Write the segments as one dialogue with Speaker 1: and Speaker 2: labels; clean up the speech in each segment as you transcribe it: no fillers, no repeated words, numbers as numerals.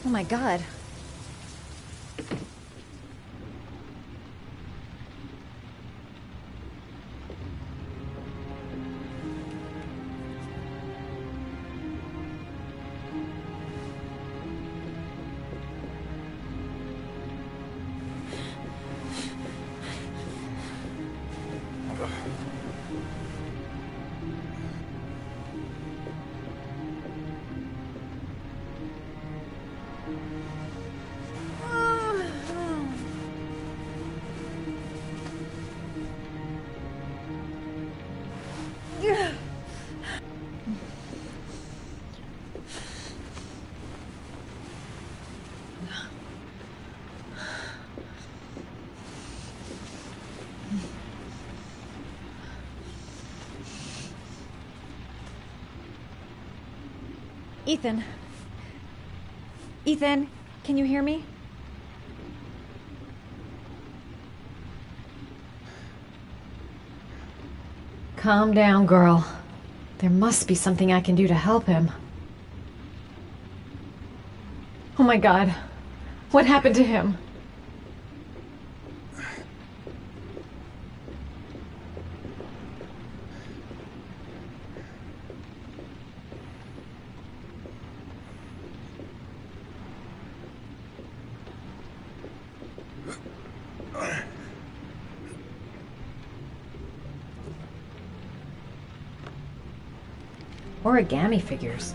Speaker 1: Oh my god. Ethan. Ethan, can you hear me?
Speaker 2: Calm down, girl. There must be something I can do to help him. Oh my god. What happened to him? Origami figures.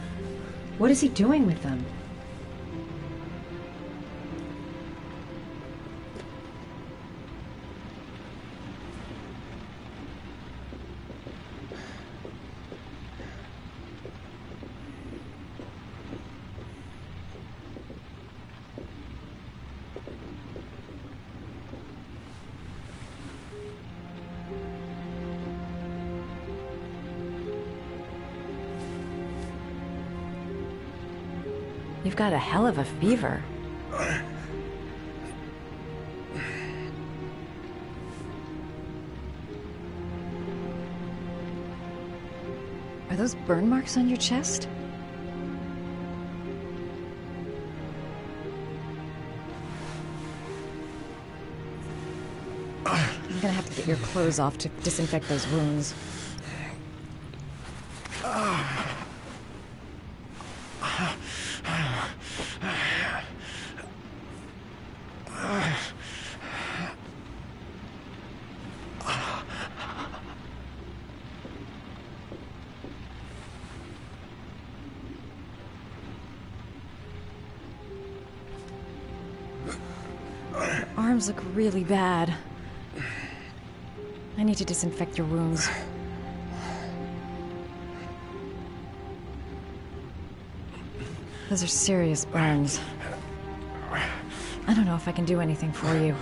Speaker 2: What is he doing with them? You've got a hell of a fever.
Speaker 1: Are those burn marks on your chest? I'm gonna have to get your clothes off to disinfect those wounds. Your arms look really bad. I need to disinfect your wounds. Those are serious burns. I don't know if I can do anything for you.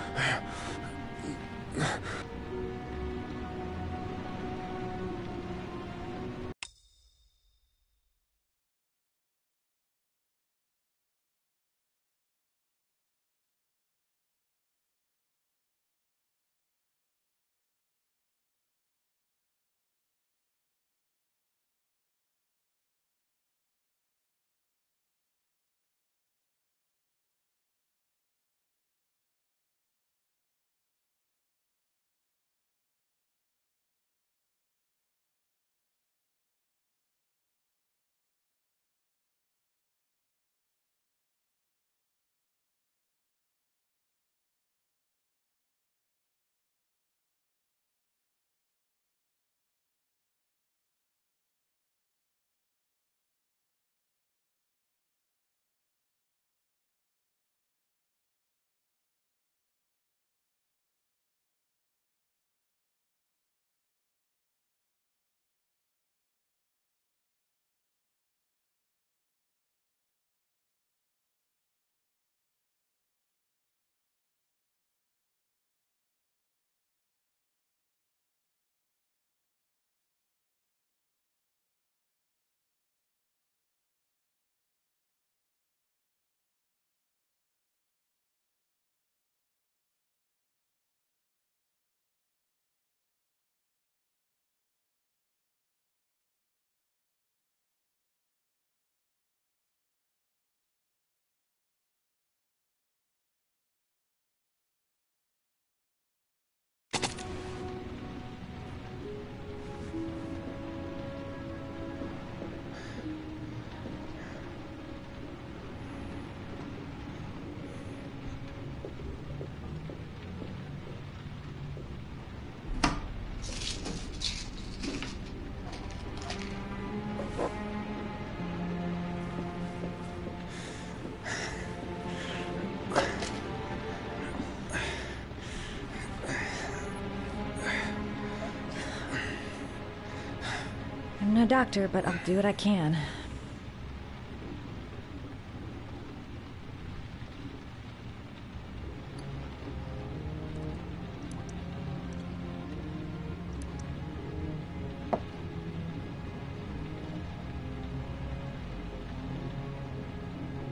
Speaker 1: doctor, but I'll do what I can.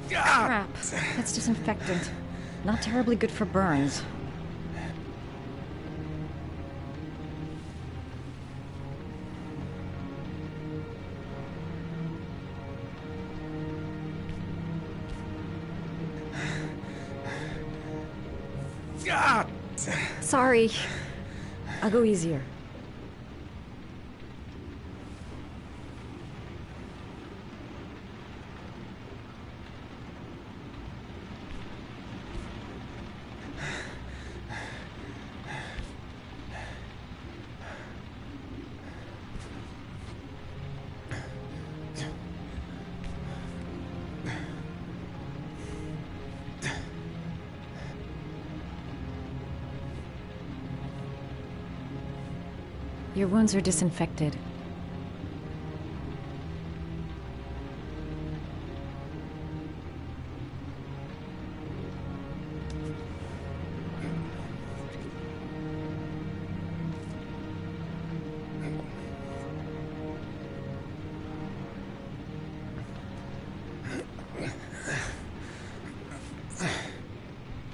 Speaker 1: Crap. That's disinfectant. Not terribly good for burns. Sorry. I'll go easier. Your wounds are disinfected.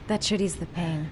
Speaker 1: That should ease the pain.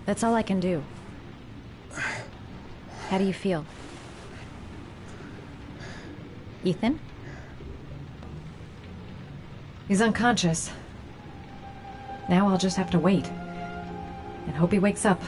Speaker 1: That's all I can do. How do you feel? Ethan?
Speaker 2: He's unconscious. Now I'll just have to wait. And hope he wakes up.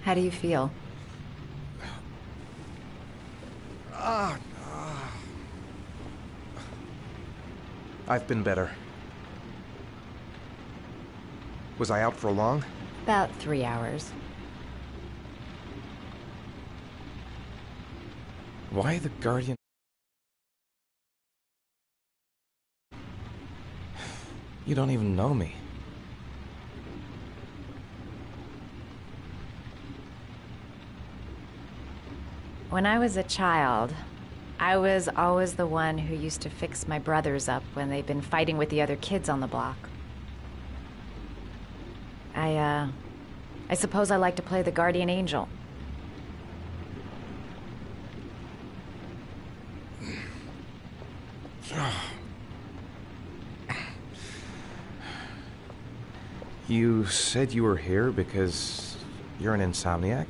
Speaker 1: How do you feel?
Speaker 3: I've been better. Was I out for long?
Speaker 1: About 3 hours.
Speaker 3: Why the Guardian? You don't even know me.
Speaker 1: When I was a child, I was always the one who used to fix my brothers up when they'd been fighting with the other kids on the block. I suppose I like to play the guardian angel.
Speaker 3: You said you were here because you're an insomniac?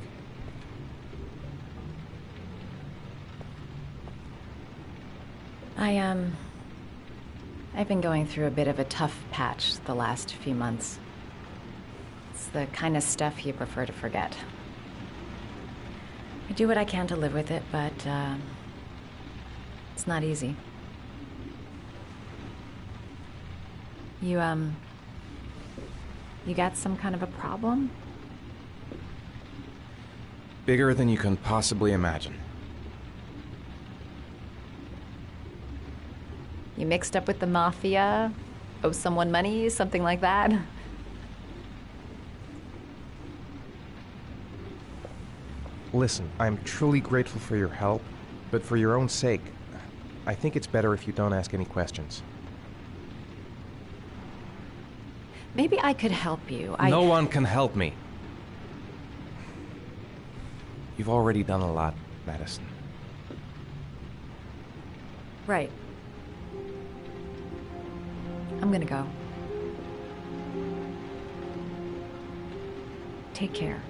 Speaker 1: I've been going through a bit of a tough patch the last few months. It's the kind of stuff you prefer to forget. I do what I can to live with it, but it's not easy. You got some kind of a problem?
Speaker 3: Bigger than you can possibly imagine.
Speaker 1: You mixed up with the mafia? Owe someone money? Something like that?
Speaker 4: Listen, I'm truly grateful for your help, but for your own sake, I think it's better if you don't ask any questions.
Speaker 1: Maybe I could help you.
Speaker 3: No one can help me. You've already done a lot, Madison.
Speaker 1: Right. I'm gonna go. Take care.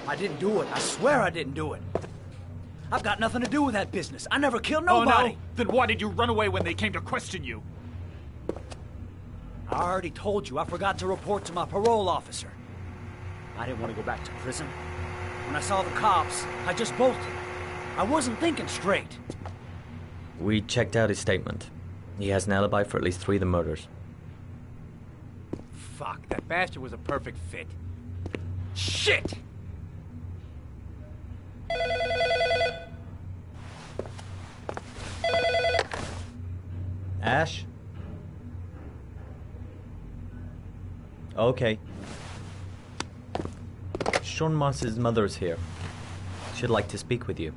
Speaker 5: I didn't do it. I swear I didn't do it. I've got nothing to do with that business. I never killed nobody.
Speaker 6: Oh, no? Then why did you run away when they came to question you?
Speaker 5: I already told you I forgot to report to my parole officer. I didn't want to go back to prison. When I saw the cops, I just bolted. I wasn't thinking straight.
Speaker 7: We checked out his statement. He has an alibi for at least 3 of the murders.
Speaker 6: Fuck, that bastard was a perfect fit. Shit!
Speaker 7: Ash? Okay. Sean Moss's mother's here. She'd like to speak with you.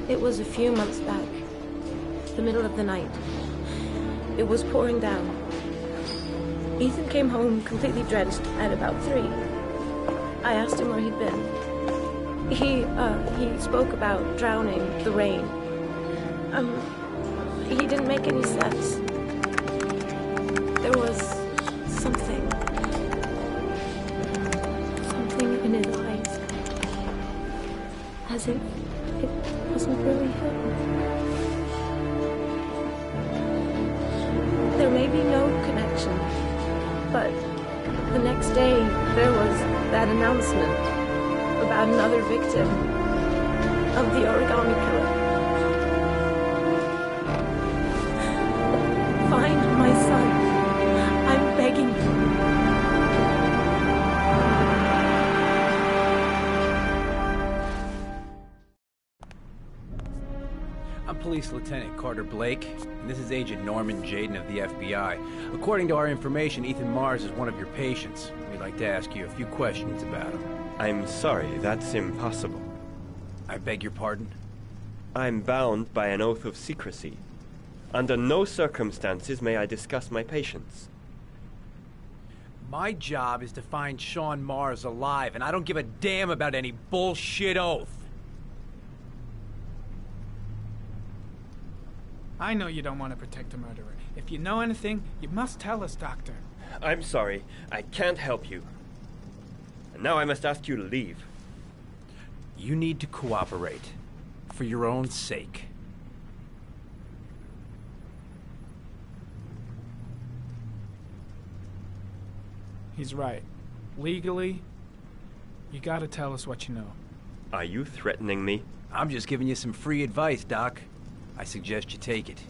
Speaker 8: It was a few months back. The middle of the night. It was pouring down. Ethan came home completely drenched at about 3. I asked him where he'd been. He spoke about drowning, the rain. He didn't make any sense. There was something in his eyes. As if it wasn't really him. There may be no connection, but the next day there was that announcement about another victim of the origami killer. Find my son. I'm begging you.
Speaker 9: I'm Police Lieutenant Carter Blake, and this is Agent Norman Jaden of the FBI. According to our information, Ethan Mars is one of your patients. We'd like to ask you a few questions about him.
Speaker 10: I'm sorry, that's impossible.
Speaker 9: I beg your pardon?
Speaker 10: I'm bound by an oath of secrecy. Under no circumstances may I discuss my patients.
Speaker 9: My job is to find Sean Mars alive, and I don't give a damn about any bullshit oath.
Speaker 11: I know you don't want to protect a murderer. If you know anything, you must tell us, Doctor.
Speaker 10: I'm sorry, I can't help you. And now I must ask you to leave.
Speaker 9: You need to cooperate. For your own sake.
Speaker 11: He's right. Legally, you gotta tell us what you know.
Speaker 10: Are you threatening me?
Speaker 9: I'm just giving you some free advice, Doc. I suggest you take it.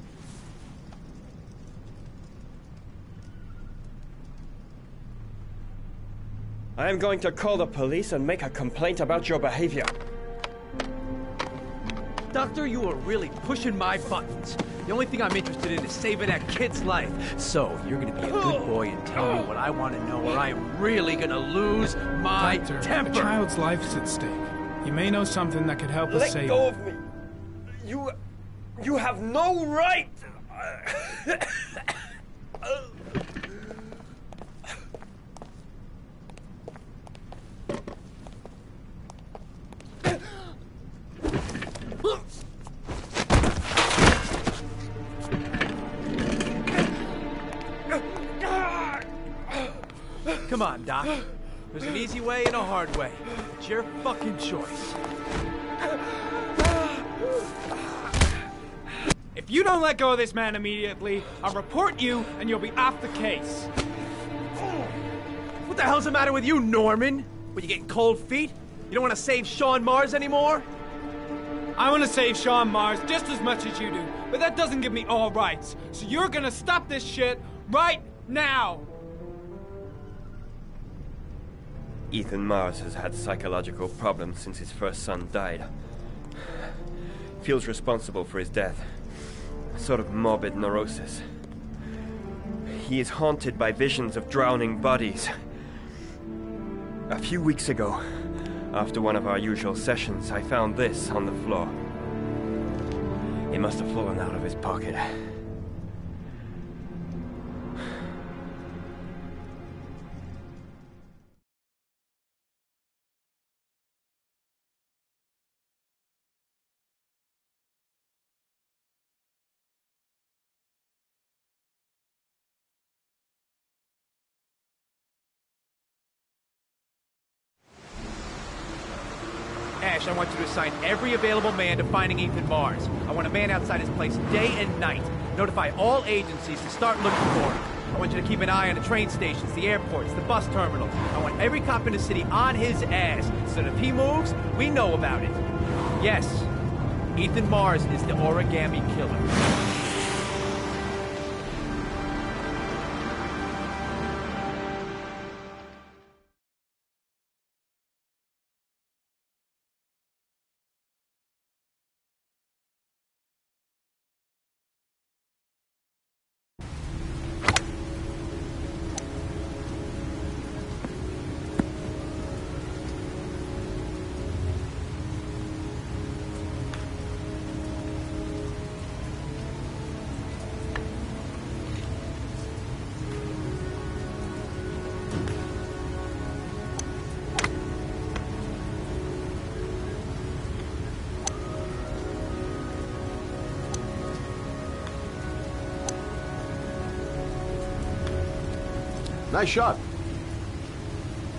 Speaker 10: I am going to call the police and make a complaint about your behavior.
Speaker 9: Doctor, you are really pushing my buttons. The only thing I'm interested in is saving that kid's life. So, you're gonna be a good boy and tell me what I want to know, or I am really gonna lose my
Speaker 11: Doctor,
Speaker 9: temper.
Speaker 11: a child's life's at stake. You may know something that could help us
Speaker 10: Let
Speaker 11: save
Speaker 10: go
Speaker 11: him.
Speaker 10: of me! You have no right!
Speaker 9: Come on, Doc. There's an easy way and a hard way. It's your fucking choice.
Speaker 11: If you don't let go of this man immediately, I'll report you and you'll be off the case.
Speaker 9: What the hell's the matter with you, Norman? What, you getting cold feet? You don't want to save Sean Mars anymore?
Speaker 11: I want to save Sean Mars just as much as you do, but that doesn't give me all rights. So you're gonna stop this shit right now!
Speaker 10: Ethan Mars has had psychological problems since his first son died. Feels responsible for his death. A sort of morbid neurosis. He is haunted by visions of drowning bodies. A few weeks ago, after one of our usual sessions, I found this on the floor. It must have fallen out of his pocket.
Speaker 9: Ash, I want you to assign every available man to finding Ethan Mars. I want a man outside his place day and night. Notify all agencies to start looking for him. I want you to keep an eye on the train stations, the airports, the bus terminals. I want every cop in the city on his ass, so that if he moves, we know about it. Yes, Ethan Mars is the Origami Killer.
Speaker 12: Nice shot.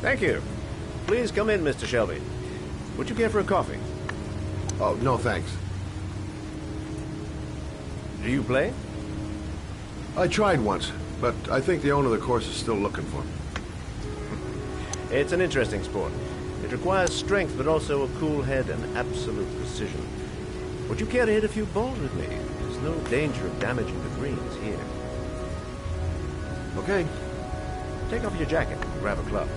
Speaker 13: Thank you. Please come in, Mr. Shelby. Would you care for a coffee?
Speaker 12: Oh, no thanks.
Speaker 13: Do you play?
Speaker 12: I tried once, but I think the owner of the course is still looking for me.
Speaker 13: It's an interesting sport. It requires strength, but also a cool head and absolute precision. Would you care to hit a few balls with me? There's no danger of damaging the greens here.
Speaker 12: Okay.
Speaker 13: Take off your jacket and grab a club.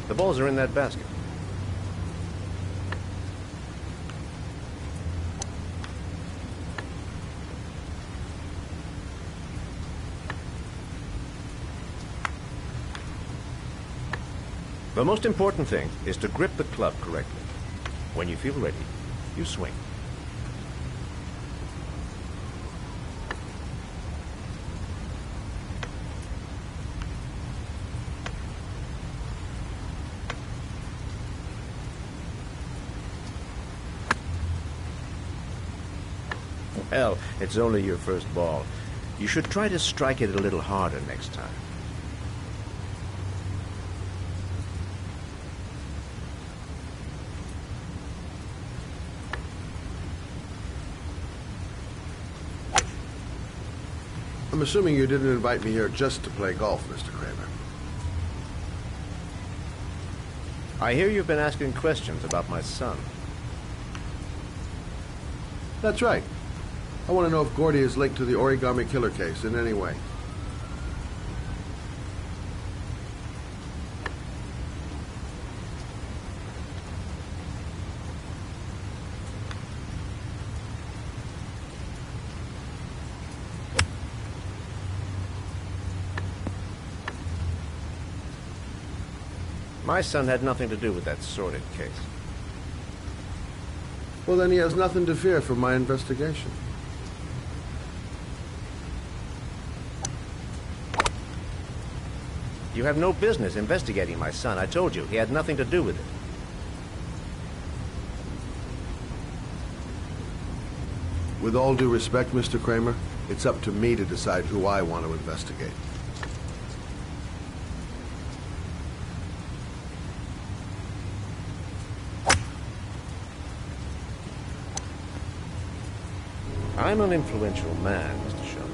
Speaker 13: The balls are in that basket. The most important thing is to grip the club correctly. When you feel ready, you swing. Well, it's only your first ball. You should try to strike it a little harder next time.
Speaker 12: I'm assuming you didn't invite me here just to play golf, Mr. Kramer.
Speaker 13: I hear you've been asking questions about my son.
Speaker 12: That's right. I want to know if Gordy is linked to the Origami Killer case in any way.
Speaker 13: My son had nothing to do with that sordid case.
Speaker 12: Well, then he has nothing to fear from my investigation.
Speaker 13: You have no business investigating my son. I told you, he had nothing to do with it.
Speaker 12: With all due respect, Mr. Kramer, it's up to me to decide who I want to investigate.
Speaker 13: I'm an influential man, Mr. Sherman,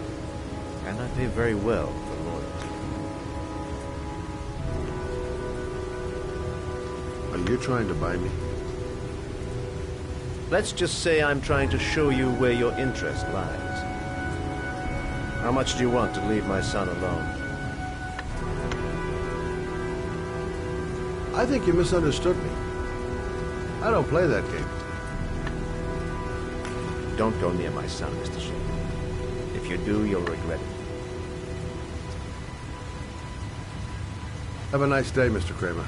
Speaker 13: and I pay very well for loyalty.
Speaker 12: Are you trying to buy me?
Speaker 13: Let's just say I'm trying to show you where your interest lies. How much do you want to leave my son alone?
Speaker 12: I think you misunderstood me. I don't play that game.
Speaker 13: Don't go near my son, Mr. Sherman. If you do, you'll regret it.
Speaker 12: Have a nice day, Mr. Kramer.